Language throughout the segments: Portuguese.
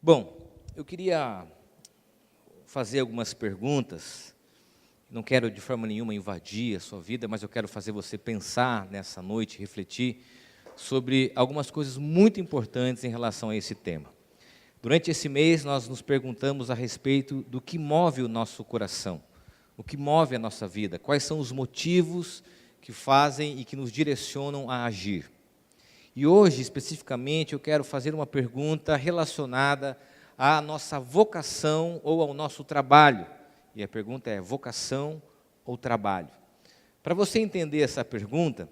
Bom, eu queria fazer algumas perguntas. Não quero de forma nenhuma invadir a sua vida, mas eu quero fazer você pensar nessa noite, refletir sobre algumas coisas muito importantes em relação a esse tema. Durante esse mês, nós nos perguntamos a respeito do que move o nosso coração, o que move a nossa vida, quais são os motivos que fazem e que nos direcionam a agir. E hoje, especificamente, eu quero fazer uma pergunta relacionada à nossa vocação ou ao nosso trabalho. E a pergunta é: vocação ou trabalho? Para você entender essa pergunta,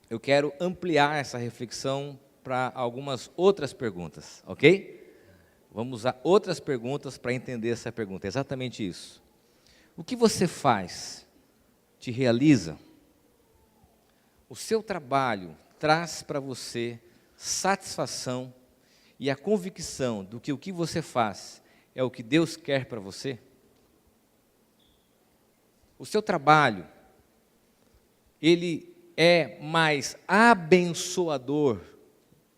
eu quero ampliar essa reflexão para algumas outras perguntas, ok? Vamos a outras perguntas para entender essa pergunta. É exatamente isso. O que você faz te realiza? O seu trabalho traz para você satisfação e a convicção do que o que você faz é o que Deus quer para você? O seu trabalho, ele é mais abençoador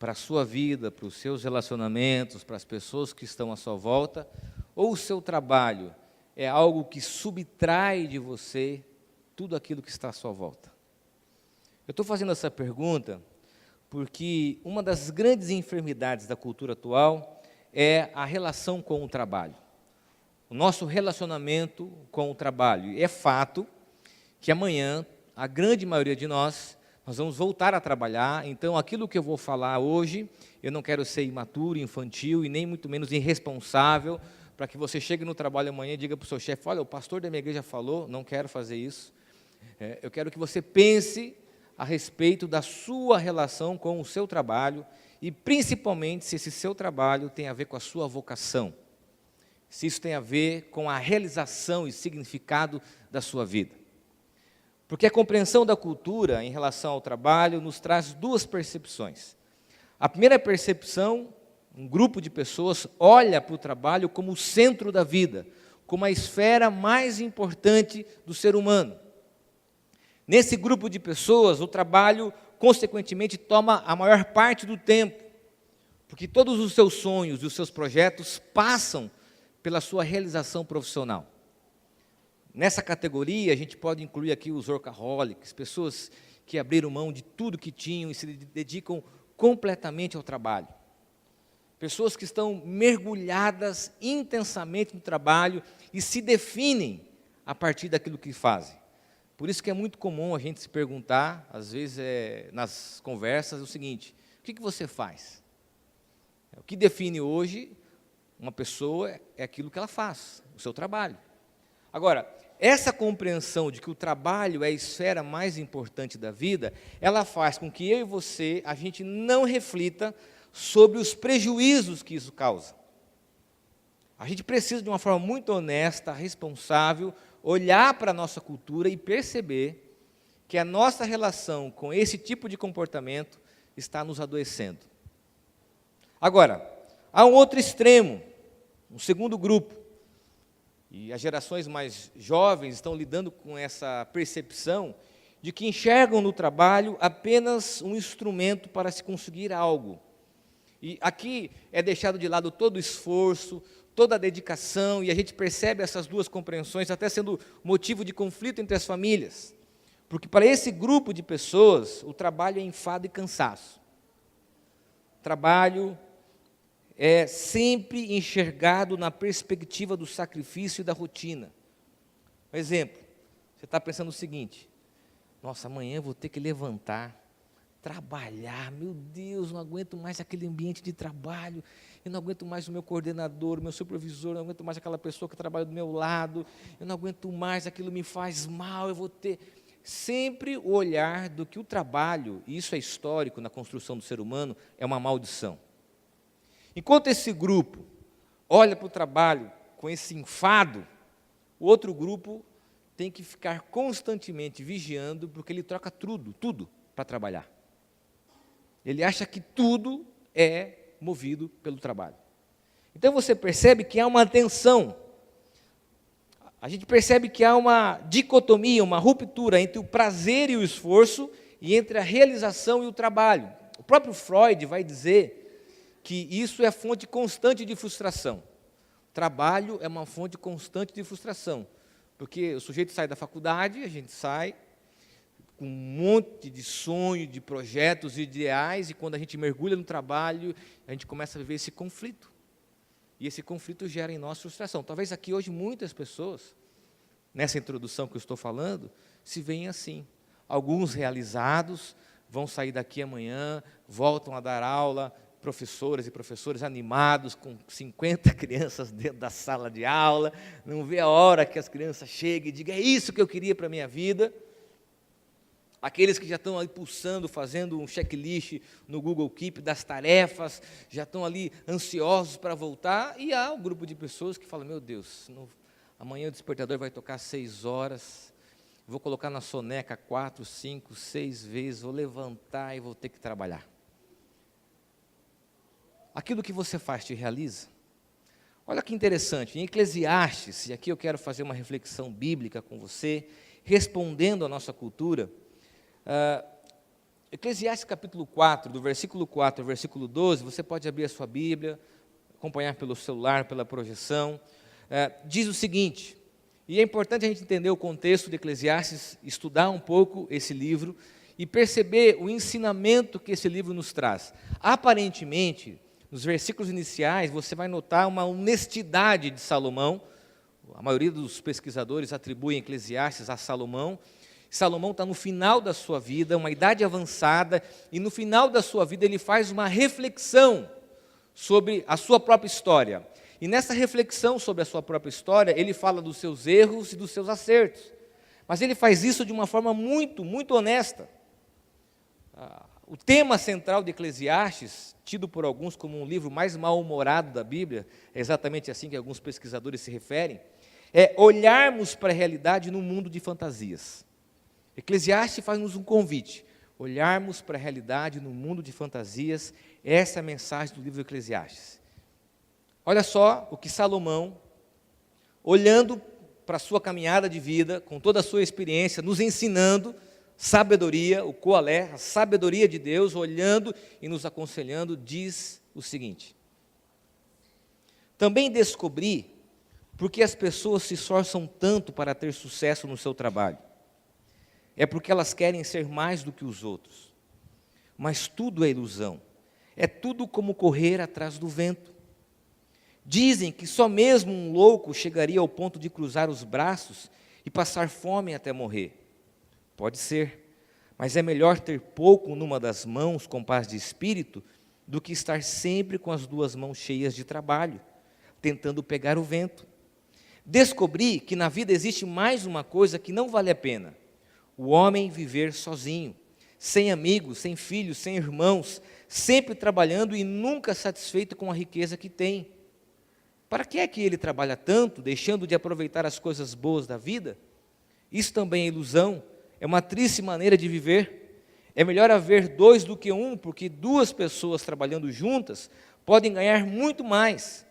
para a sua vida, para os seus relacionamentos, para as pessoas que estão à sua volta, ou o seu trabalho é algo que subtrai de você tudo aquilo que está à sua volta? Eu estou fazendo essa pergunta porque uma das grandes enfermidades da cultura atual é a relação com o trabalho. O nosso relacionamento com o trabalho. E é fato que amanhã, a grande maioria de nós vamos voltar a trabalhar. Então, aquilo que eu vou falar hoje, eu não quero ser imaturo, infantil e nem muito menos irresponsável, para que você chegue no trabalho amanhã e diga para o seu chefe: olha, o pastor da minha igreja falou, não quero fazer isso. Eu quero que você pense a respeito da sua relação com o seu trabalho e, principalmente, se esse seu trabalho tem a ver com a sua vocação, se isso tem a ver com a realização e significado da sua vida. Porque a compreensão da cultura em relação ao trabalho nos traz duas percepções. A primeira percepção, um grupo de pessoas olha para o trabalho como o centro da vida, como a esfera mais importante do ser humano. Nesse grupo de pessoas, o trabalho, consequentemente, toma a maior parte do tempo, porque todos os seus sonhos e os seus projetos passam pela sua realização profissional. Nessa categoria, a gente pode incluir aqui os workaholics, pessoas que abriram mão de tudo que tinham e se dedicam completamente ao trabalho. Pessoas que estão mergulhadas intensamente no trabalho e se definem a partir daquilo que fazem. Por isso que é muito comum a gente se perguntar, às vezes nas conversas, o seguinte: o que você faz? O que define hoje uma pessoa é aquilo que ela faz, o seu trabalho. Agora, essa compreensão de que o trabalho é a esfera mais importante da vida, ela faz com que eu e você, a gente não reflita sobre os prejuízos que isso causa. A gente precisa, de uma forma muito honesta, responsável, olhar para a nossa cultura e perceber que a nossa relação com esse tipo de comportamento está nos adoecendo. Agora, há um outro extremo, um segundo grupo, e as gerações mais jovens estão lidando com essa percepção de que enxergam no trabalho apenas um instrumento para se conseguir algo. E aqui é deixado de lado todo o esforço, toda a dedicação, e a gente percebe essas duas compreensões até sendo motivo de conflito entre as famílias. Porque para esse grupo de pessoas, o trabalho é enfado e cansaço. O trabalho é sempre enxergado na perspectiva do sacrifício e da rotina. Por exemplo, você está pensando o seguinte: nossa, amanhã eu vou ter que levantar, trabalhar, meu Deus, não aguento mais aquele ambiente de trabalho, eu não aguento mais o meu coordenador, o meu supervisor, eu não aguento mais aquela pessoa que trabalha do meu lado, eu não aguento mais, aquilo me faz mal, eu vou ter... Sempre o olhar do que o trabalho, e isso é histórico na construção do ser humano, é uma maldição. Enquanto esse grupo olha para o trabalho com esse enfado, o outro grupo tem que ficar constantemente vigiando, porque ele troca tudo para trabalhar. Ele acha que tudo é movido pelo trabalho. Então você percebe que há uma tensão. A gente percebe que há uma dicotomia, uma ruptura entre o prazer e o esforço e entre a realização e o trabalho. O próprio Freud vai dizer que isso é fonte constante de frustração. Trabalho é uma fonte constante de frustração, porque o sujeito sai da faculdade, a gente sai com um monte de sonhos, de projetos, de ideais, e quando a gente mergulha no trabalho, a gente começa a viver esse conflito. E esse conflito gera em nós frustração. Talvez aqui hoje muitas pessoas, nessa introdução que eu estou falando, se veem assim. Alguns realizados vão sair daqui amanhã, voltam a dar aula, professoras e professores animados, com 50 crianças dentro da sala de aula, não vê a hora que as crianças cheguem e digam, é isso que eu queria para a minha vida. Aqueles que já estão ali pulsando, fazendo um checklist no Google Keep das tarefas, já estão ali ansiosos para voltar, e há um grupo de pessoas que falam, meu Deus, amanhã o despertador vai tocar 6 horas, vou colocar na soneca 4, 5, 6 vezes, vou levantar e vou ter que trabalhar. Aquilo que você faz te realiza? Olha que interessante, em Eclesiastes, e aqui eu quero fazer uma reflexão bíblica com você, respondendo à nossa cultura, Eclesiastes capítulo 4, do versículo 4 ao versículo 12, você pode abrir a sua Bíblia, acompanhar pelo celular, pela projeção, diz o seguinte, e é importante a gente entender o contexto de Eclesiastes, estudar um pouco esse livro, e perceber o ensinamento que esse livro nos traz. Aparentemente, nos versículos iniciais, você vai notar uma honestidade de Salomão. A maioria dos pesquisadores atribuem Eclesiastes a Salomão. Salomão está no final da sua vida, uma idade avançada, e no final da sua vida ele faz uma reflexão sobre a sua própria história. E nessa reflexão sobre a sua própria história, ele fala dos seus erros e dos seus acertos. Mas ele faz isso de uma forma muito, muito honesta. O tema central de Eclesiastes, tido por alguns como um livro mais mal-humorado da Bíblia, é exatamente assim que alguns pesquisadores se referem, é olharmos para a realidade num mundo de fantasias. Eclesiastes faz-nos um convite, olharmos para a realidade num mundo de fantasias, essa é a mensagem do livro de Eclesiastes. Olha só o que Salomão, olhando para a sua caminhada de vida, com toda a sua experiência, nos ensinando sabedoria, o coalé, a sabedoria de Deus, olhando e nos aconselhando, diz o seguinte: também descobri porque as pessoas se esforçam tanto para ter sucesso no seu trabalho. É porque elas querem ser mais do que os outros. Mas tudo é ilusão. É tudo como correr atrás do vento. Dizem que só mesmo um louco chegaria ao ponto de cruzar os braços e passar fome até morrer. Pode ser, mas é melhor ter pouco numa das mãos com paz de espírito do que estar sempre com as 2 mãos cheias de trabalho, tentando pegar o vento. Descobri que na vida existe mais uma coisa que não vale a pena: o homem viver sozinho, sem amigos, sem filhos, sem irmãos, sempre trabalhando e nunca satisfeito com a riqueza que tem. Para que é que ele trabalha tanto, deixando de aproveitar as coisas boas da vida? Isso também é ilusão, é uma triste maneira de viver. É melhor haver 2 do que 1, porque 2 pessoas trabalhando juntas podem ganhar muito mais.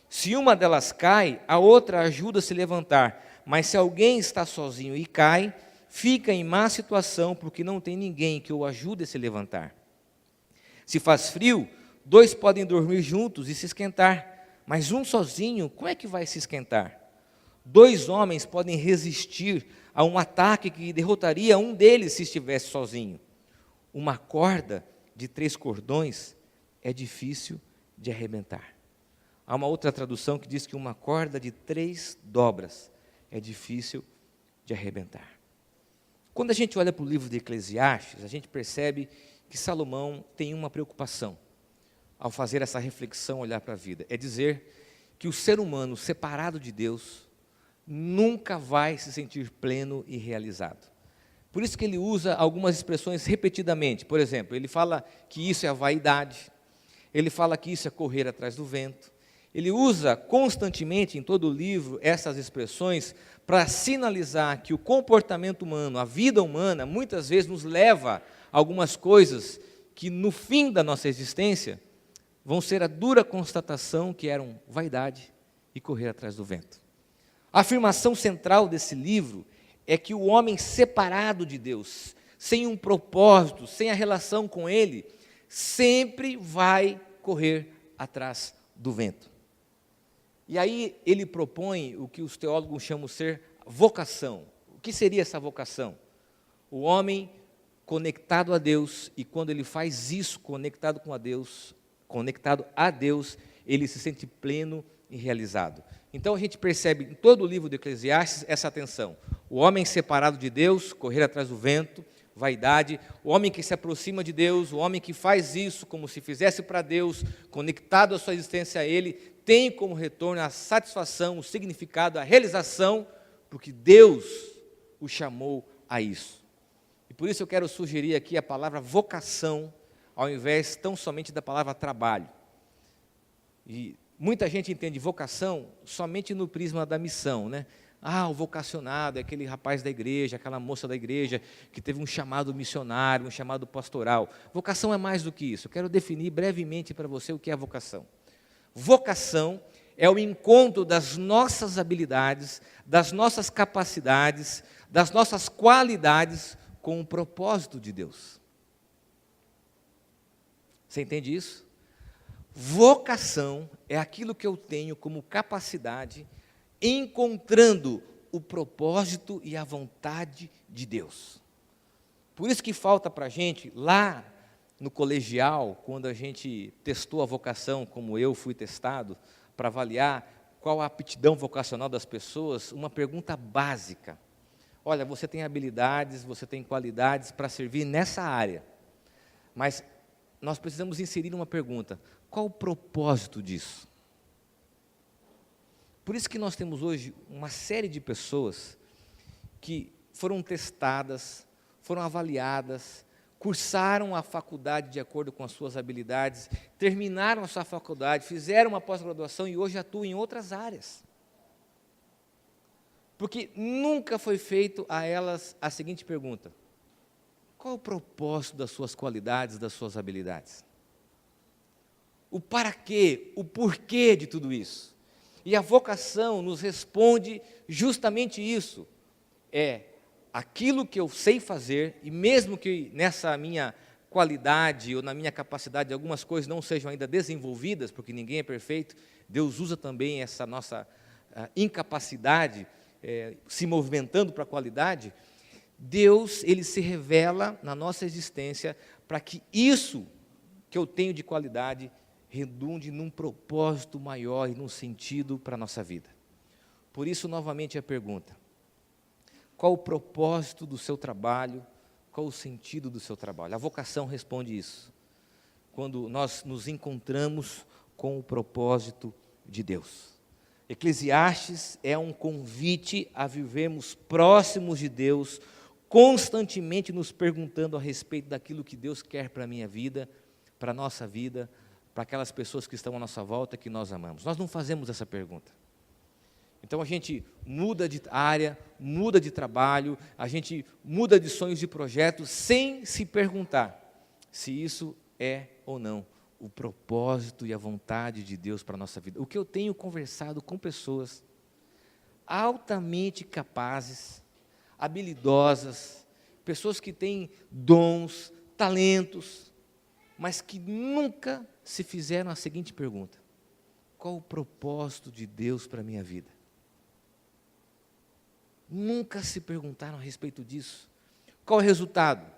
Se uma delas cai, a outra ajuda a se levantar, mas se alguém está sozinho e cai, fica em má situação, porque não tem ninguém que o ajude a se levantar. Se faz frio, 2 podem dormir juntos e se esquentar, mas um sozinho, como é que vai se esquentar? 2 homens podem resistir a um ataque que derrotaria um deles se estivesse sozinho. Uma corda de 3 cordões é difícil de arrebentar. Há uma outra tradução que diz que uma corda de 3 dobras é difícil de arrebentar. Quando a gente olha para o livro de Eclesiastes, a gente percebe que Salomão tem uma preocupação ao fazer essa reflexão, olhar para a vida. É dizer que o ser humano separado de Deus nunca vai se sentir pleno e realizado. Por isso que ele usa algumas expressões repetidamente. Por exemplo, ele fala que isso é a vaidade, ele fala que isso é correr atrás do vento. Ele usa constantemente em todo o livro essas expressões para sinalizar que o comportamento humano, a vida humana, muitas vezes nos leva a algumas coisas que no fim da nossa existência vão ser a dura constatação que eram vaidade e correr atrás do vento. A afirmação central desse livro é que o homem separado de Deus, sem um propósito, sem a relação com Ele, sempre vai correr atrás do vento. E aí ele propõe o que os teólogos chamam de ser vocação. O que seria essa vocação? O homem conectado a Deus, e quando ele faz isso conectado a Deus, ele se sente pleno e realizado. Então a gente percebe em todo o livro de Eclesiastes essa tensão. O homem separado de Deus, correr atrás do vento, vaidade, o homem que se aproxima de Deus, o homem que faz isso como se fizesse para Deus, conectado a sua existência a Ele, tem como retorno a satisfação, o significado, a realização, porque Deus o chamou a isso. E por isso eu quero sugerir aqui a palavra vocação, ao invés tão somente da palavra trabalho. E muita gente entende vocação somente no prisma da missão, né? O vocacionado é aquele rapaz da igreja, aquela moça da igreja que teve um chamado missionário, um chamado pastoral. Vocação é mais do que isso. Eu quero definir brevemente para você o que é vocação. Vocação é o encontro das nossas habilidades, das nossas capacidades, das nossas qualidades com o propósito de Deus. Você entende isso? Vocação é aquilo que eu tenho como capacidade encontrando o propósito e a vontade de Deus. Por isso que falta para a gente, lá no colegial, quando a gente testou a vocação, como eu fui testado, para avaliar qual a aptidão vocacional das pessoas, uma pergunta básica. Olha, você tem habilidades, você tem qualidades para servir nessa área, mas nós precisamos inserir uma pergunta: qual o propósito disso? Por isso que nós temos hoje uma série de pessoas que foram testadas, foram avaliadas, cursaram a faculdade de acordo com as suas habilidades, terminaram a sua faculdade, fizeram uma pós-graduação e hoje atuam em outras áreas. Porque nunca foi feito a elas a seguinte pergunta: qual o propósito das suas qualidades, das suas habilidades? O para quê, o porquê de tudo isso? E a vocação nos responde justamente isso. É aquilo que eu sei fazer, e mesmo que nessa minha qualidade ou na minha capacidade algumas coisas não sejam ainda desenvolvidas, porque ninguém é perfeito, Deus usa também essa nossa incapacidade se movimentando para a qualidade. Deus, Ele se revela na nossa existência para que isso que eu tenho de qualidade redunde num propósito maior e num sentido para a nossa vida. Por isso, novamente, a pergunta: qual o propósito do seu trabalho? Qual o sentido do seu trabalho? A vocação responde isso. Quando nós nos encontramos com o propósito de Deus. Eclesiastes é um convite a vivermos próximos de Deus, constantemente nos perguntando a respeito daquilo que Deus quer para a minha vida, para a nossa vida, para aquelas pessoas que estão à nossa volta, que nós amamos. Nós não fazemos essa pergunta. Então a gente muda de área, muda de trabalho, a gente muda de sonhos e projetos, sem se perguntar se isso é ou não o propósito e a vontade de Deus para a nossa vida. O que eu tenho conversado com pessoas altamente capazes, habilidosas, pessoas que têm dons, talentos, mas que nunca se fizeram a seguinte pergunta: qual o propósito de Deus para a minha vida? Nunca se perguntaram a respeito disso. Qual é o resultado?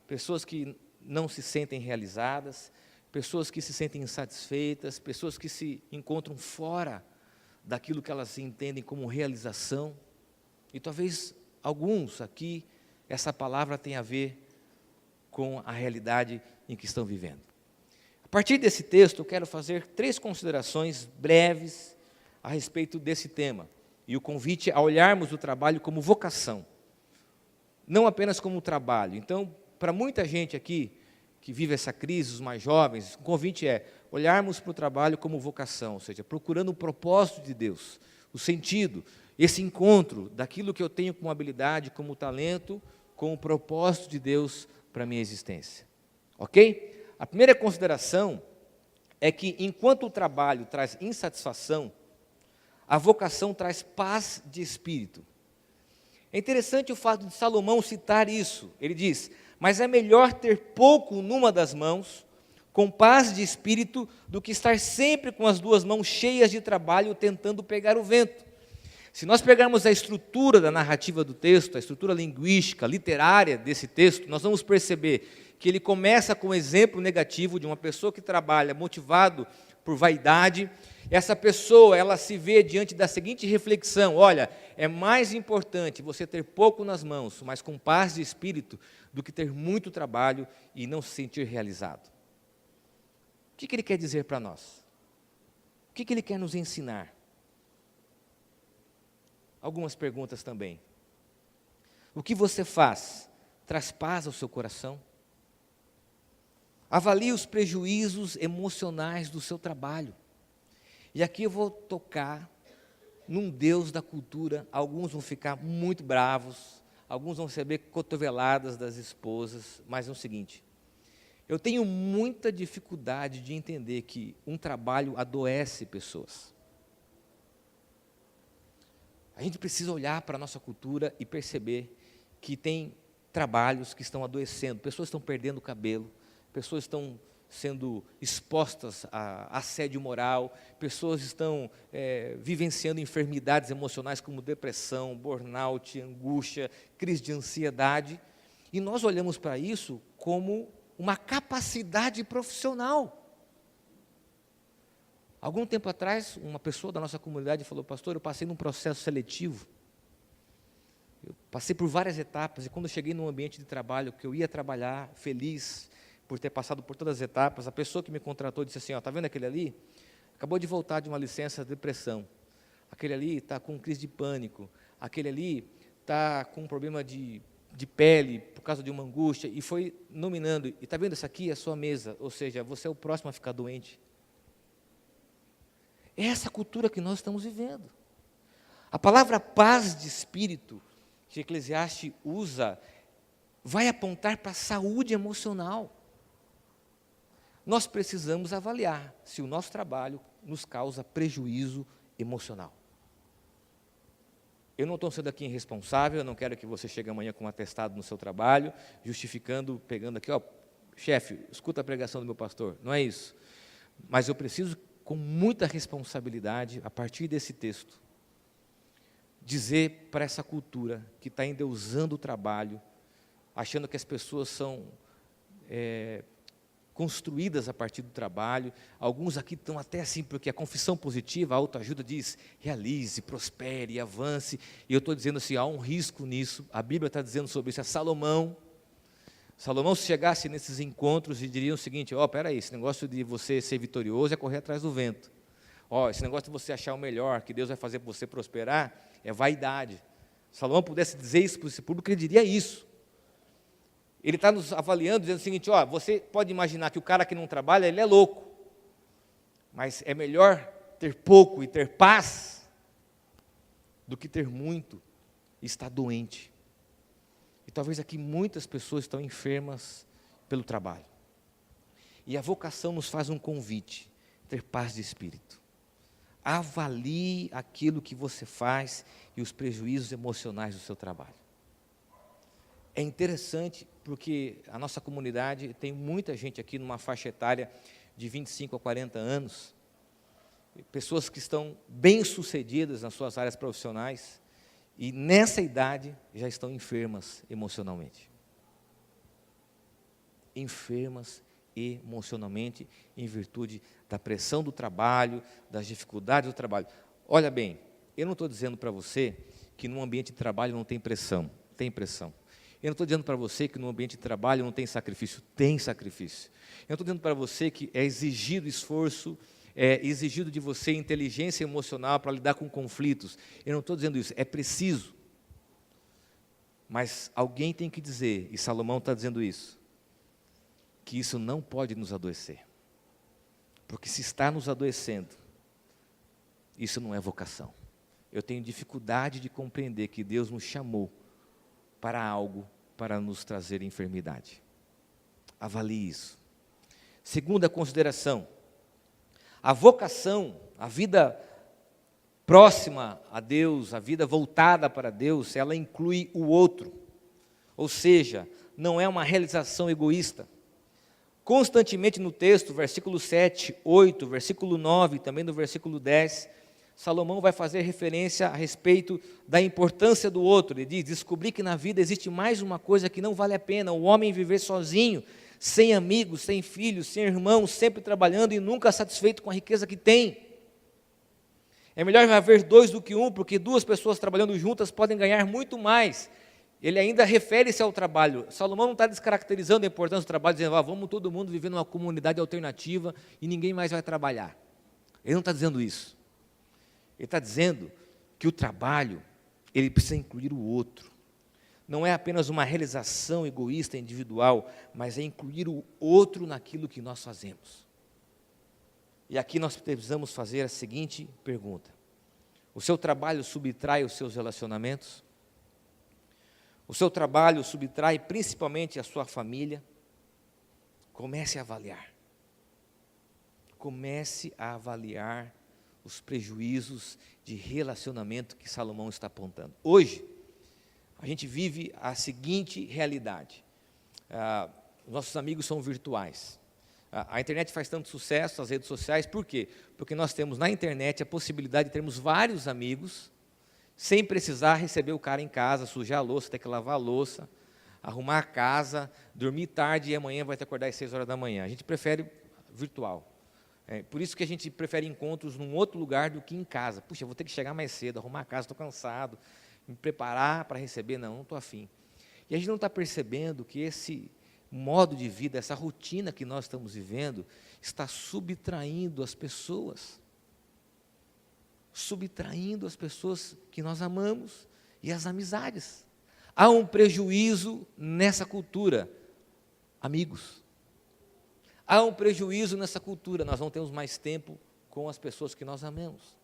Pessoas que não se sentem realizadas, pessoas que se sentem insatisfeitas, pessoas que se encontram fora daquilo que elas entendem como realização. E talvez alguns aqui, essa palavra tenha a ver com a realidade em que estão vivendo. A partir desse texto, eu quero fazer 3 considerações breves a respeito desse tema. E o convite a olharmos o trabalho como vocação, não apenas como trabalho. Então, para muita gente aqui que vive essa crise, os mais jovens, o convite é olharmos para o trabalho como vocação, ou seja, procurando o propósito de Deus, o sentido, esse encontro daquilo que eu tenho como habilidade, como talento, com o propósito de Deus para a minha existência. Ok? A primeira consideração é que, enquanto o trabalho traz insatisfação, a vocação traz paz de espírito. É interessante o fato de Salomão citar isso. Ele diz: mas é melhor ter pouco numa das mãos com paz de espírito, do que estar sempre com as duas mãos cheias de trabalho tentando pegar o vento. Se nós pegarmos a estrutura da narrativa do texto, a estrutura linguística, literária desse texto, nós vamos perceber que ele começa com um exemplo negativo de uma pessoa que trabalha motivado por vaidade. Essa pessoa, ela se vê diante da seguinte reflexão: olha, é mais importante você ter pouco nas mãos, mas com paz de espírito, do que ter muito trabalho e não se sentir realizado. O que ele quer dizer para nós? O que ele quer nos ensinar? Algumas perguntas também. O que você faz traz paz ao seu coração? Avalie os prejuízos emocionais do seu trabalho. E aqui eu vou tocar num Deus da cultura. Alguns vão ficar muito bravos, alguns vão receber cotoveladas das esposas, mas é o seguinte: eu tenho muita dificuldade de entender que um trabalho adoece pessoas. A gente precisa olhar para a nossa cultura e perceber que tem trabalhos que estão adoecendo, pessoas estão perdendo o cabelo, pessoas estão sendo expostas a assédio moral, pessoas estão vivenciando enfermidades emocionais como depressão, burnout, angústia, crise de ansiedade, e nós olhamos para isso como uma capacidade profissional. Algum tempo atrás, uma pessoa da nossa comunidade falou: pastor, eu passei num processo seletivo, eu passei por várias etapas, e quando eu cheguei num ambiente de trabalho, que eu ia trabalhar feliz por ter passado por todas as etapas, a pessoa que me contratou disse assim: ó, está vendo aquele ali? Acabou de voltar de uma licença de depressão, aquele ali está com crise de pânico, aquele ali está com um problema de pele, por causa de uma angústia, e foi nominando, e está vendo, essa aqui é a sua mesa, ou seja, você é o próximo a ficar doente. É essa cultura que nós estamos vivendo. A palavra paz de espírito, que Eclesiastes usa, vai apontar para a saúde emocional. Nós precisamos avaliar se o nosso trabalho nos causa prejuízo emocional. Eu não estou sendo aqui irresponsável, eu não quero que você chegue amanhã com um atestado no seu trabalho, justificando, pegando aqui, ó, chefe, escuta a pregação do meu pastor, não é isso. Mas eu preciso, com muita responsabilidade, a partir desse texto, dizer para essa cultura que está endeusando o trabalho, achando que as pessoas são construídas a partir do trabalho. Alguns aqui estão até assim, porque a confissão positiva, a autoajuda diz: realize, prospere, avance, e eu estou dizendo assim, há um risco nisso. A Bíblia está dizendo sobre isso. É Salomão, se chegasse nesses encontros e diria o seguinte: ó, espera aí, esse negócio de você ser vitorioso é correr atrás do vento. Ó, esse negócio de você achar o melhor, que Deus vai fazer para você prosperar, é vaidade. Se Salomão pudesse dizer isso para esse público, ele diria isso. Ele está nos avaliando, dizendo o seguinte: ó, você pode imaginar que o cara que não trabalha, ele é louco, mas é melhor ter pouco e ter paz, do que ter muito e estar doente. E talvez aqui muitas pessoas estão enfermas pelo trabalho. E a vocação nos faz um convite: ter paz de espírito. Avalie aquilo que você faz e os prejuízos emocionais do seu trabalho. É interessante porque a nossa comunidade tem muita gente aqui numa faixa etária de 25 a 40 anos, pessoas que estão bem-sucedidas nas suas áreas profissionais, e nessa idade já estão enfermas emocionalmente. Enfermas emocionalmente em virtude da pressão do trabalho, das dificuldades do trabalho. Olha bem, eu não estou dizendo para você que num ambiente de trabalho não tem pressão. Tem pressão. Eu não estou dizendo para você que no ambiente de trabalho não tem sacrifício. Tem sacrifício. Eu não estou dizendo para você que é exigido esforço, é exigido de você inteligência emocional para lidar com conflitos. Eu não estou dizendo isso. É preciso. Mas alguém tem que dizer, e Salomão está dizendo isso, que isso não pode nos adoecer. Porque se está nos adoecendo, isso não é vocação. Eu tenho dificuldade de compreender que Deus nos chamou para algo para nos trazer enfermidade. Avalie isso. Segunda consideração: a vocação, a vida próxima a Deus, a vida voltada para Deus, ela inclui o outro. Ou seja, não é uma realização egoísta. Constantemente no texto, versículo 7, 8, versículo 9, também no versículo 10, Salomão vai fazer referência a respeito da importância do outro. Ele diz: descobri que na vida existe mais uma coisa que não vale a pena, o homem viver sozinho, sem amigos, sem filhos, sem irmãos, sempre trabalhando e nunca satisfeito com a riqueza que tem. É melhor haver dois do que um, porque duas pessoas trabalhando juntas podem ganhar muito mais. Ele ainda refere-se ao trabalho. Salomão não está descaracterizando a importância do trabalho, dizendo: vamos todo mundo viver numa comunidade alternativa e ninguém mais vai trabalhar. Ele não está dizendo isso. Ele está dizendo que o trabalho, ele precisa incluir o outro. Não é apenas uma realização egoísta, individual, mas é incluir o outro naquilo que nós fazemos. E aqui nós precisamos fazer a seguinte pergunta: o seu trabalho subtrai os seus relacionamentos? O seu trabalho subtrai principalmente a sua família? Comece a avaliar. Comece a avaliar os prejuízos de relacionamento que Salomão está apontando. Hoje, a gente vive a seguinte realidade: nossos amigos são virtuais. A internet faz tanto sucesso, as redes sociais, por quê? Porque nós temos na internet a possibilidade de termos vários amigos, sem precisar receber o cara em casa, sujar a louça, ter que lavar a louça, arrumar a casa, dormir tarde e amanhã vai ter que acordar às 6 horas da manhã. A gente prefere virtual. Por isso que a gente prefere encontros num outro lugar do que em casa. Puxa, eu vou ter que chegar mais cedo, arrumar a casa, estou cansado, me preparar para receber, não estou afim. E a gente não está percebendo que esse modo de vida, essa rotina que nós estamos vivendo, está subtraindo as pessoas. Subtraindo as pessoas que nós amamos e as amizades. Há um prejuízo nessa cultura, amigos. Há um prejuízo nessa cultura, nós não temos mais tempo com as pessoas que nós amamos.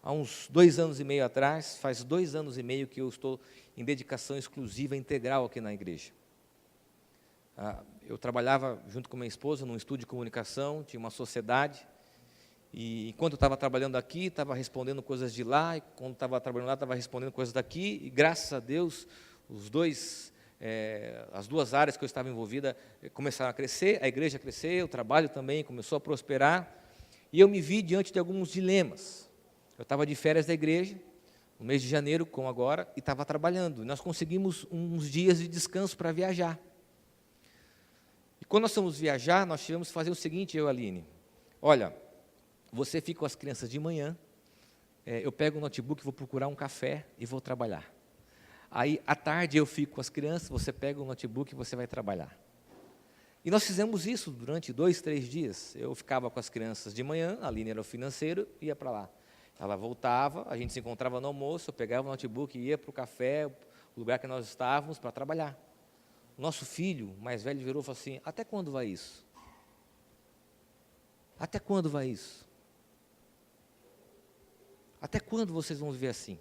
Há uns 2 anos e meio atrás, faz 2 anos e meio que eu estou em dedicação exclusiva, integral aqui na igreja. Eu trabalhava junto com minha esposa num estúdio de comunicação, tinha uma sociedade, e enquanto eu estava trabalhando aqui, estava respondendo coisas de lá, e quando estava trabalhando lá, estava respondendo coisas daqui, e graças a Deus, as duas áreas que eu estava envolvida começaram a crescer, a igreja cresceu, o trabalho também começou a prosperar, e eu me vi diante de alguns dilemas. Eu estava de férias da igreja, no mês de janeiro, como agora, e estava trabalhando. Nós conseguimos uns dias de descanso para viajar. E quando nós fomos viajar, nós tivemos que fazer o seguinte, eu e a Aline: olha, você fica com as crianças de manhã, eu pego o notebook, vou procurar um café e vou trabalhar. Aí, à tarde, eu fico com as crianças, você pega o notebook e você vai trabalhar. E nós fizemos isso durante 2, 3 dias. Eu ficava com as crianças de manhã, a Aline era o financeiro, ia para lá. Ela voltava, a gente se encontrava no almoço, eu pegava o notebook e ia para o café, o lugar que nós estávamos, para trabalhar. O nosso filho mais velho virou e falou assim: até quando vai isso? Até quando vai isso? Até quando vocês vão viver assim?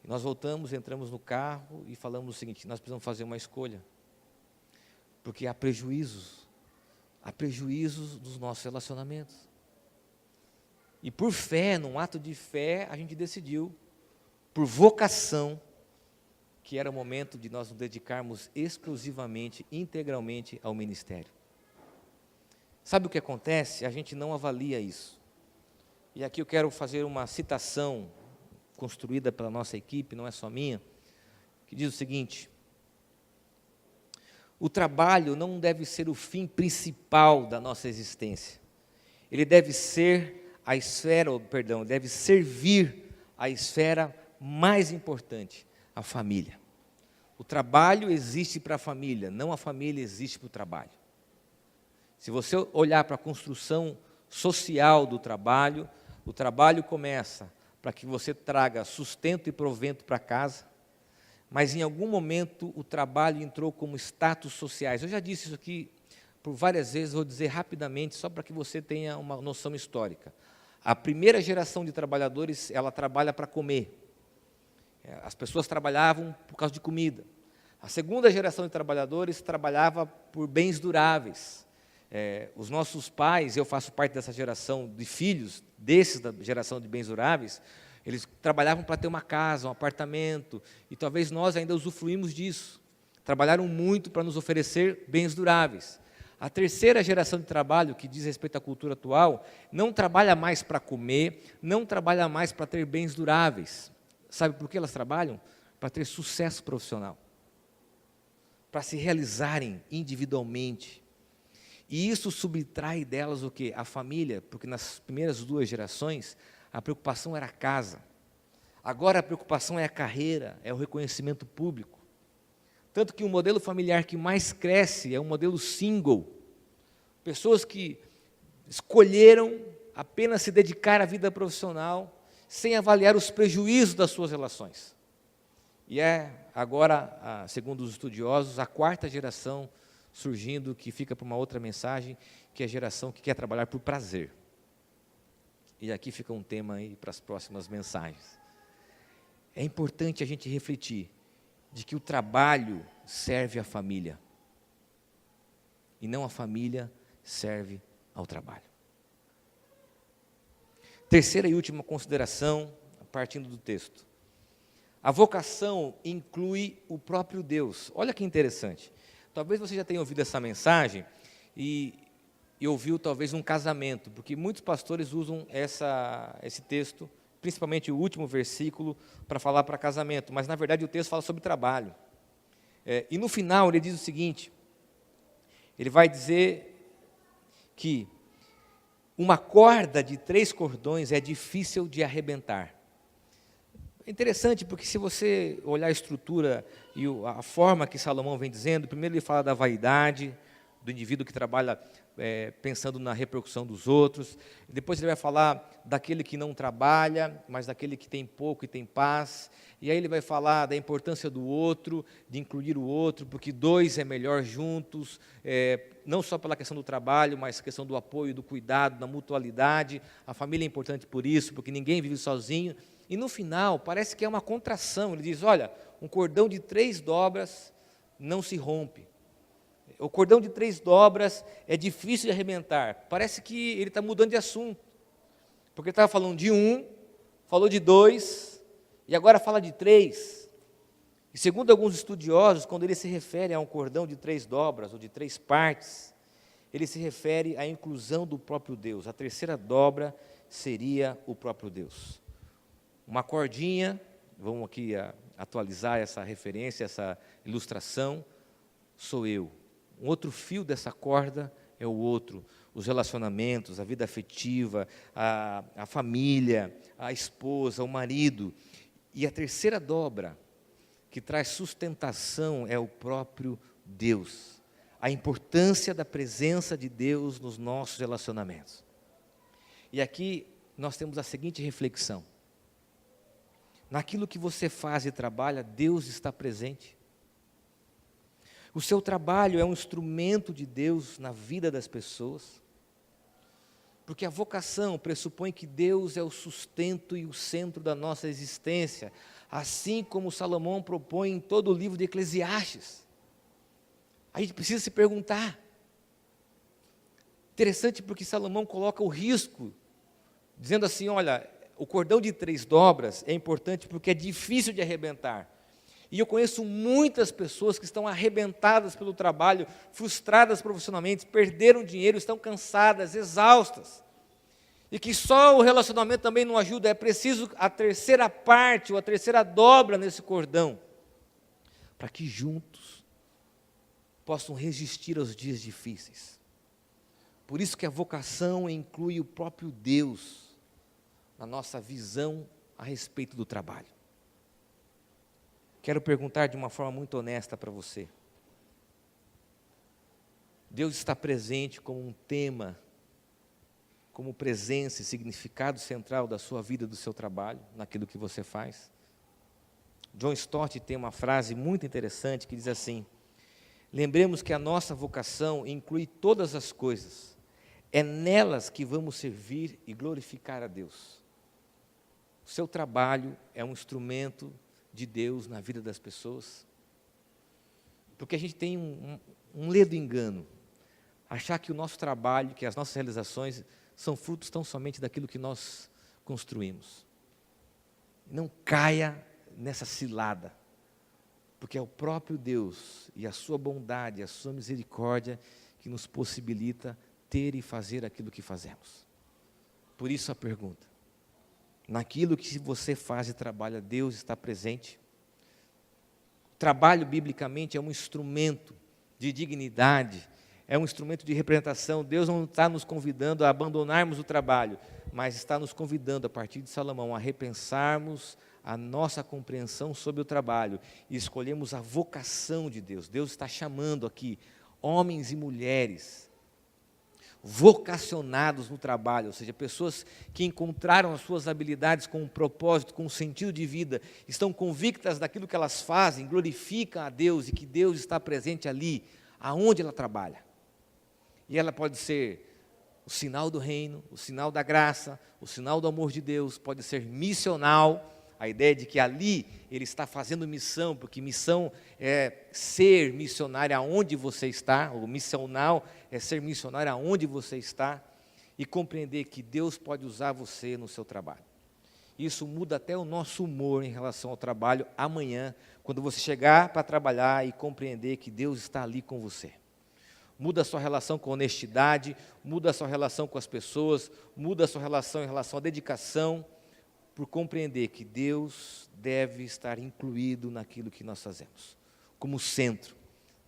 E nós voltamos, entramos no carro e falamos o seguinte: nós precisamos fazer uma escolha, porque há prejuízos dos nossos relacionamentos. E por fé, num ato de fé, a gente decidiu, por vocação, que era o momento de nós nos dedicarmos exclusivamente, integralmente ao ministério. Sabe o que acontece? A gente não avalia isso. E aqui eu quero fazer uma citação construída pela nossa equipe, não é só minha, que diz o seguinte: o trabalho não deve ser o fim principal da nossa existência. Ele deve ser deve servir a esfera mais importante, a família. O trabalho existe para a família, não a família existe para o trabalho. Se você olhar para a construção social do trabalho, o trabalho começa para que você traga sustento e provento para casa, mas em algum momento o trabalho entrou como status sociais. Eu já disse isso aqui por várias vezes, vou dizer rapidamente, só para que você tenha uma noção histórica. A primeira geração de trabalhadores, ela trabalha para comer. As pessoas trabalhavam por causa de comida. A segunda geração de trabalhadores trabalhava por bens duráveis. Os nossos pais, eu faço parte dessa geração de filhos, desses da geração de bens duráveis, eles trabalhavam para ter uma casa, um apartamento, e talvez nós ainda usufruímos disso. trabalharam muito para nos oferecer bens duráveis. A terceira geração de trabalho, que diz respeito à cultura atual, não trabalha mais para comer, não trabalha mais para ter bens duráveis. Sabe por que elas trabalham? Para ter sucesso profissional, para se realizarem individualmente. E isso subtrai delas o quê? A família, porque nas primeiras 2 gerações, a preocupação era a casa. Agora a preocupação é a carreira, é o reconhecimento público. Tanto que o modelo familiar que mais cresce é um modelo single. Pessoas que escolheram apenas se dedicar à vida profissional, sem avaliar os prejuízos das suas relações. E é agora, segundo os estudiosos, a 4ª geração surgindo, que fica para uma outra mensagem, que é a geração que quer trabalhar por prazer. E aqui fica um tema aí para as próximas mensagens. É importante a gente refletir de que o trabalho serve à família e não a família serve ao trabalho. Terceira e última consideração, partindo do texto. A vocação inclui o próprio Deus. Olha que interessante. Talvez você já tenha ouvido essa mensagem e ouviu talvez um casamento, porque muitos pastores usam esse texto, principalmente o último versículo, para falar para casamento, mas na verdade o texto fala sobre trabalho. E no final ele diz o seguinte, ele vai dizer que uma corda de 3 cordões é difícil de arrebentar. É interessante porque se você olhar a estrutura e a forma que Salomão vem dizendo, primeiro ele fala da vaidade, do indivíduo que trabalha pensando na repercussão dos outros, depois ele vai falar daquele que não trabalha, mas daquele que tem pouco e tem paz, e aí ele vai falar da importância do outro, de incluir o outro, porque 2 é melhor juntos, não só pela questão do trabalho, mas a questão do apoio, do cuidado, da mutualidade, a família é importante por isso, porque ninguém vive sozinho, e no final parece que é uma contração, ele diz, olha, um cordão de 3 dobras não se rompe, o cordão de 3 dobras é difícil de arrebentar. Parece que ele está mudando de assunto. Porque ele estava falando de 1, falou de 2, e agora fala de 3. E segundo alguns estudiosos, quando ele se refere a um cordão de 3 dobras, ou de 3 partes, ele se refere à inclusão do próprio Deus. A terceira dobra seria o próprio Deus. Uma cordinha, vamos aqui atualizar essa referência, essa ilustração, sou eu. Um outro fio dessa corda é o outro, os relacionamentos, a vida afetiva, a família, a esposa, o marido. E a terceira dobra, que traz sustentação, é o próprio Deus. A importância da presença de Deus nos nossos relacionamentos. E aqui nós temos a seguinte reflexão. Naquilo que você faz e trabalha, Deus está presente. O seu trabalho é um instrumento de Deus na vida das pessoas, porque a vocação pressupõe que Deus é o sustento e o centro da nossa existência, assim como Salomão propõe em todo o livro de Eclesiastes. A gente precisa se perguntar. Interessante porque Salomão coloca o risco, dizendo assim, olha, o cordão de 3 dobras é importante porque é difícil de arrebentar. E eu conheço muitas pessoas que estão arrebentadas pelo trabalho, frustradas profissionalmente, perderam dinheiro, estão cansadas, exaustas. E que só o relacionamento também não ajuda, é preciso a terceira parte, ou a terceira dobra nesse cordão, para que juntos possam resistir aos dias difíceis. Por isso que a vocação inclui o próprio Deus na nossa visão a respeito do trabalho. Quero perguntar de uma forma muito honesta para você. Deus está presente como um tema, como presença e significado central da sua vida, do seu trabalho, naquilo que você faz? John Stott tem uma frase muito interessante que diz assim: lembremos que a nossa vocação inclui todas as coisas, é nelas que vamos servir e glorificar a Deus. O seu trabalho é um instrumento de Deus na vida das pessoas, porque a gente tem um ledo engano, achar que o nosso trabalho, que as nossas realizações são frutos tão somente daquilo que nós construímos. Não caia nessa cilada. porque é o próprio Deus e a sua bondade, a sua misericórdia que nos possibilita ter e fazer aquilo que fazemos. Por isso a pergunta: naquilo que você faz e trabalha, Deus está presente? O trabalho, biblicamente, é um instrumento de dignidade, é um instrumento de representação. Deus não está nos convidando a abandonarmos o trabalho, mas está nos convidando, a partir de Salomão, a repensarmos a nossa compreensão sobre o trabalho e escolhemos a vocação de Deus. Deus está chamando aqui homens e mulheres vocacionados no trabalho, ou seja, pessoas que encontraram as suas habilidades com um propósito, com um sentido de vida, estão convictas daquilo que elas fazem, glorificam a Deus e que Deus está presente ali, aonde ela trabalha. E ela pode ser o sinal do reino, o sinal da graça, o sinal do amor de Deus, pode ser missional, a ideia de que ali ele está fazendo missão, porque missão é ser missionário aonde você está, o missional é ser missionário aonde você está, e compreender que Deus pode usar você no seu trabalho. Isso muda até o nosso humor em relação ao trabalho amanhã, quando você chegar para trabalhar e compreender que Deus está ali com você. Muda a sua relação com a honestidade, muda a sua relação com as pessoas, muda a sua relação em relação à dedicação, por compreender que Deus deve estar incluído naquilo que nós fazemos, como centro,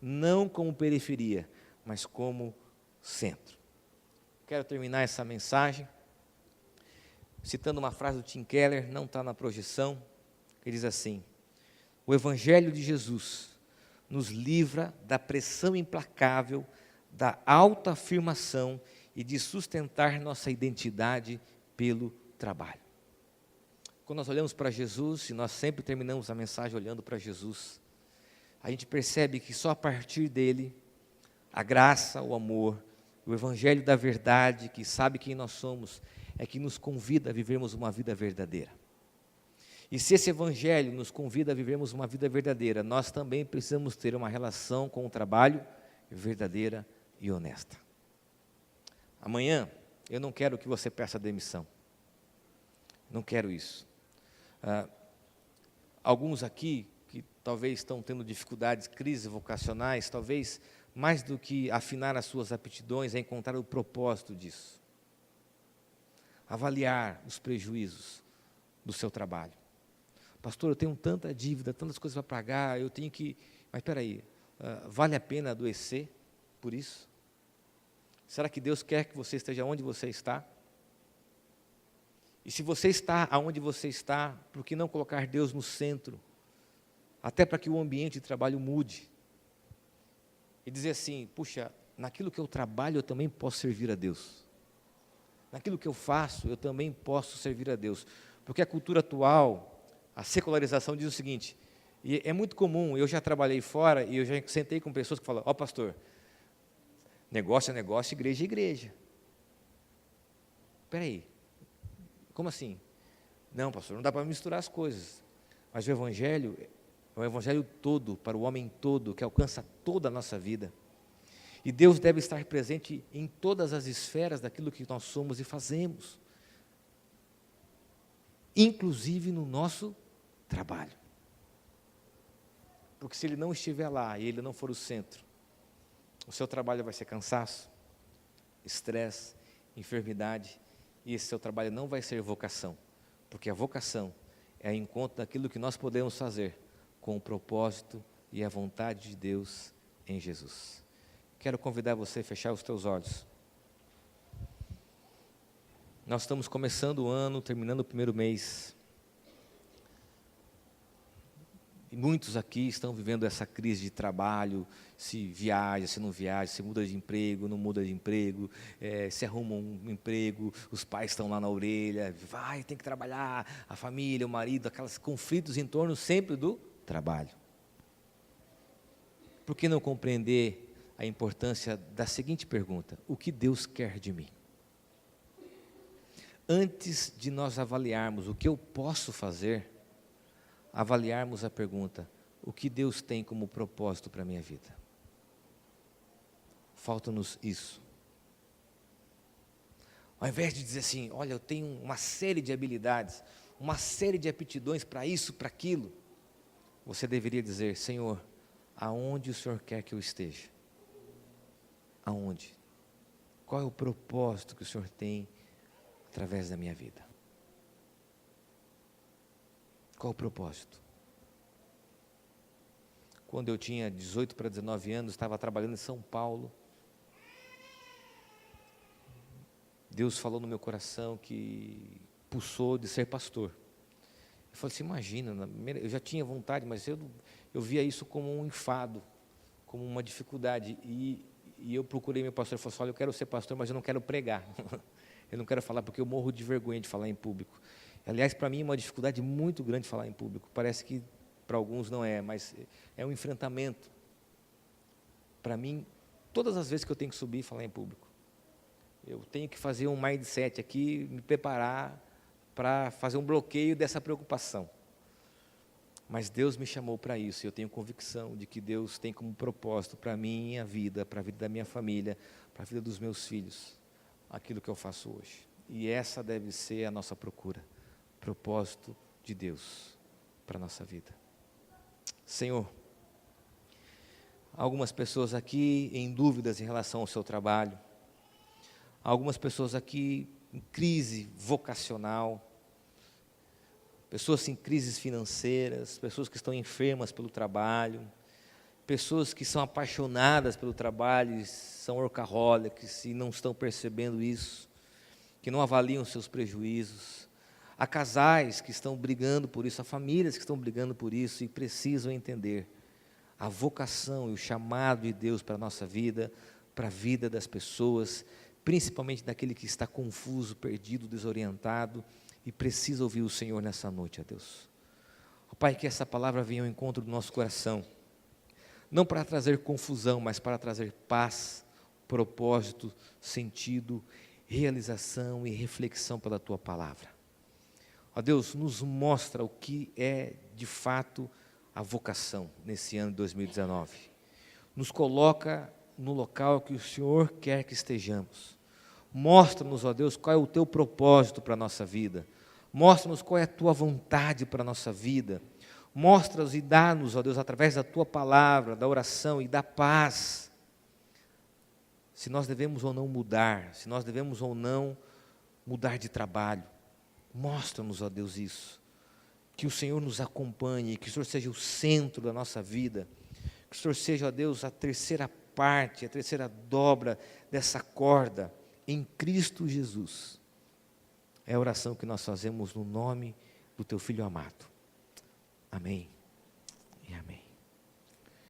não como periferia, mas como centro. Quero terminar essa mensagem citando uma frase do Tim Keller, não está na projeção, que diz assim: o Evangelho de Jesus nos livra da pressão implacável, da autoafirmação e de sustentar nossa identidade pelo trabalho. Quando nós olhamos para Jesus, e nós sempre terminamos a mensagem olhando para Jesus, a gente percebe que só a partir dele, a graça, o amor, o Evangelho da verdade, que sabe quem nós somos, é que nos convida a vivermos uma vida verdadeira. E se esse Evangelho nos convida a vivermos uma vida verdadeira, nós também precisamos ter uma relação com o trabalho verdadeira e honesta. Amanhã, eu não quero que você peça demissão. Não quero isso. Alguns aqui, que talvez estão tendo dificuldades, crises vocacionais, talvez mais do que afinar as suas aptidões, é encontrar o propósito disso. Avaliar os prejuízos do seu trabalho. Pastor, eu tenho tanta dívida, tantas coisas para pagar, eu tenho que... Mas espera aí, vale a pena adoecer por isso? Será que Deus quer que você esteja onde você está? E se você está aonde você está, por que não colocar Deus no centro? Até para que o ambiente de trabalho mude. E dizer assim, puxa, naquilo que eu trabalho eu também posso servir a Deus. Naquilo que eu faço eu também posso servir a Deus. Porque a cultura atual, a secularização diz o seguinte, e é muito comum, eu já trabalhei fora e eu já sentei com pessoas que falam, pastor, negócio é negócio, igreja é igreja. Espera aí. Como assim? Não, pastor, não dá para misturar as coisas. Mas o Evangelho é o Evangelho todo, para o homem todo, que alcança toda a nossa vida. E Deus deve estar presente em todas as esferas daquilo que nós somos e fazemos. Inclusive no nosso trabalho. Porque se Ele não estiver lá e Ele não for o centro, o seu trabalho vai ser cansaço, estresse, enfermidade, e esse seu trabalho não vai ser vocação, porque a vocação é a encontro daquilo que nós podemos fazer com o propósito e a vontade de Deus em Jesus. Quero convidar você a fechar os teus olhos. Nós estamos começando o ano, terminando o primeiro mês. E muitos aqui estão vivendo essa crise de trabalho, se viaja, se não viaja, se muda de emprego, não muda de emprego, se arruma um emprego, os pais estão lá na orelha, tem que trabalhar, a família, o marido, aqueles conflitos em torno sempre do trabalho. Por que não compreender a importância da seguinte pergunta: o que Deus quer de mim? Antes de nós avaliarmos o que eu posso fazer, avaliarmos a pergunta: o que Deus tem como propósito para a minha vida? Falta-nos isso. Ao invés de dizer assim, olha, eu tenho uma série de habilidades, uma série de aptidões para isso, para aquilo, você deveria dizer: Senhor, aonde o Senhor quer que eu esteja? Aonde? Qual é o propósito que o Senhor tem através da minha vida? Qual o propósito? Quando eu tinha 18 para 19 anos, estava trabalhando em São Paulo. Deus falou no meu coração que pulsou de ser pastor. Eu falei assim, imagina, eu já tinha vontade, mas eu via isso como um enfado, como uma dificuldade. E eu procurei meu pastor e falei assim, olha, eu quero ser pastor, mas eu não quero pregar. Eu não quero falar porque eu morro de vergonha de falar em público. Aliás, para mim é uma dificuldade muito grande falar em público. Parece que para alguns não é, mas é um enfrentamento. Para mim, todas as vezes que eu tenho que subir e falar em público, eu tenho que fazer um mindset aqui, me preparar para fazer um bloqueio dessa preocupação. Mas Deus me chamou para isso, e eu tenho convicção de que Deus tem como propósito para a minha vida, para a vida da minha família, para a vida dos meus filhos, aquilo que eu faço hoje. E essa deve ser a nossa procura, propósito de Deus para a nossa vida. Senhor, algumas pessoas aqui em dúvidas em relação ao seu trabalho, algumas pessoas aqui em crise vocacional, pessoas em crises financeiras, pessoas que estão enfermas pelo trabalho, pessoas que são apaixonadas pelo trabalho e são workaholics e não estão percebendo isso, que não avaliam seus prejuízos. Há casais que estão brigando por isso, há famílias que estão brigando por isso e precisam entender a vocação e o chamado de Deus para a nossa vida, para a vida das pessoas, principalmente daquele que está confuso, perdido, desorientado e precisa ouvir o Senhor nessa noite, ó Deus. Ó Pai, que essa palavra venha ao encontro do nosso coração, não para trazer confusão, mas para trazer paz, propósito, sentido, realização e reflexão pela Tua palavra. Ó Deus, nos mostra o que é de fato a vocação nesse ano de 2019. Nos coloca no local que o Senhor quer que estejamos. Mostra-nos, ó Deus, qual é o Teu propósito para a nossa vida. Mostra-nos qual é a Tua vontade para a nossa vida. Mostra-nos e dá-nos, ó Deus, através da Tua palavra, da oração e da paz, se nós devemos ou não mudar, se nós devemos ou não mudar de trabalho. Mostra-nos, ó Deus, isso. Que o Senhor nos acompanhe, que o Senhor seja o centro da nossa vida, que o Senhor seja, ó Deus, a terceira parte, a terceira dobra dessa corda, em Cristo Jesus. É a oração que nós fazemos no nome do Teu Filho amado. Amém.